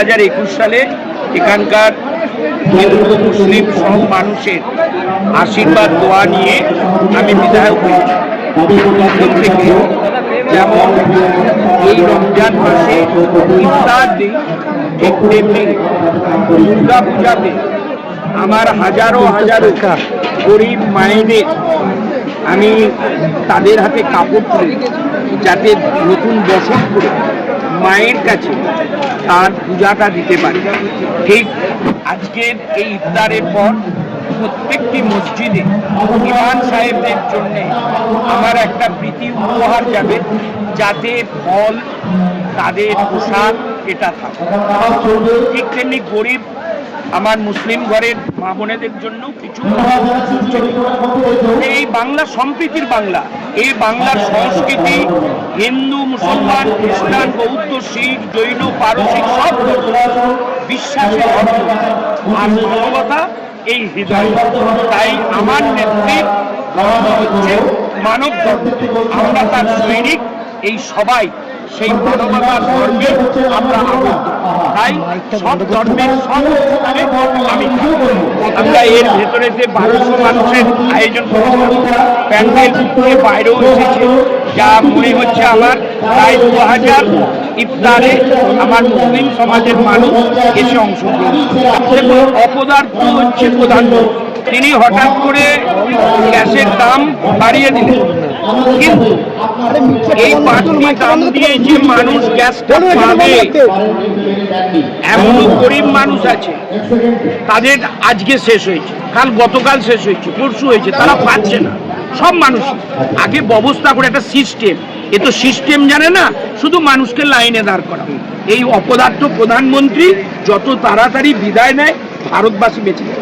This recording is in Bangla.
2021 সালে এখানকার হিন্দু মুসলিম সব মানুষের আশীর্বাদ দোয়া নিয়ে আমি বিধায়ক হয়েছি। তখন থেকে যেমন এই রমজান মাসে ইফতার দিন, ঠিক তেমনি দুর্গা পূজাতে আমার হাজারো হাজারো গরিব মায়েদের আমি তাদের হাতে কাপড় তুলে যাতে নতুন বসত করে মায়ের কাছে তার পূজাটা দিতে পারে। ঠিক আজকের এই ইফতারের পর প্রত্যেকটি মসজিদে ইমাম সাহেবদের জন্য আমার একটা প্রীতি উপহার যাবে, যাতে ফল তাদের পোশাক এটা থাকে। ঠিক তেমনি গরিব আমার মুসলিম ঘরের মা বোনেদের জন্য কিছু। এই বাংলা সম্প্রীতির বাংলা, এই বাংলার সংস্কৃতি হিন্দু মুসলমান খ্রিস্টান বৌদ্ধ শিখ জৈন পারসিক সব বিশ্বাসের অর্থ আর মানবতা এই হৃদয়। তাই আমার নেতৃত্ব হচ্ছে মানব ধর্ম, আমরা তার সৈনিক। এই সবাই সেই মানবতার ধর্মে আমরা আবদ্ধ, তাই সব ধর্মের সব স্থানে আমি। আমরা এর ভেতরে যে 1200 মানুষের আয়োজন করেছিলাম, প্যান্ডেল থেকে বাইরেও এসেছে, যা মনে হচ্ছে আমার প্রায় 2000 ইফতারে আমার মুসলিম সমাজের মানুষ এসে অংশগ্রহণ। অপদার্থ হচ্ছে প্রধানমন্ত্রী, তিনি হঠাৎ করে গ্যাসের দাম বাড়িয়ে দিলেন, কিন্তু এই বাড়তি দাম দিয়ে যে মানুষ গ্যাসটা পাবে এমন গরিব মানুষ আছে, তাদের আজকে শেষ হয়েছে, গতকাল শেষ হয়েছে, পরশু হয়েছে, তারা পাচ্ছে না। সব মানুষ আগে ব্যবস্থা করে একটা সিস্টেম, এ তো সিস্টেম জানে না, শুধু মানুষকে লাইনে দাঁড় করা। এই অপদার্থ প্রধানমন্ত্রী যত তাড়াতাড়ি বিদায় নেয় ভারতবাসী বেঁচে যায়।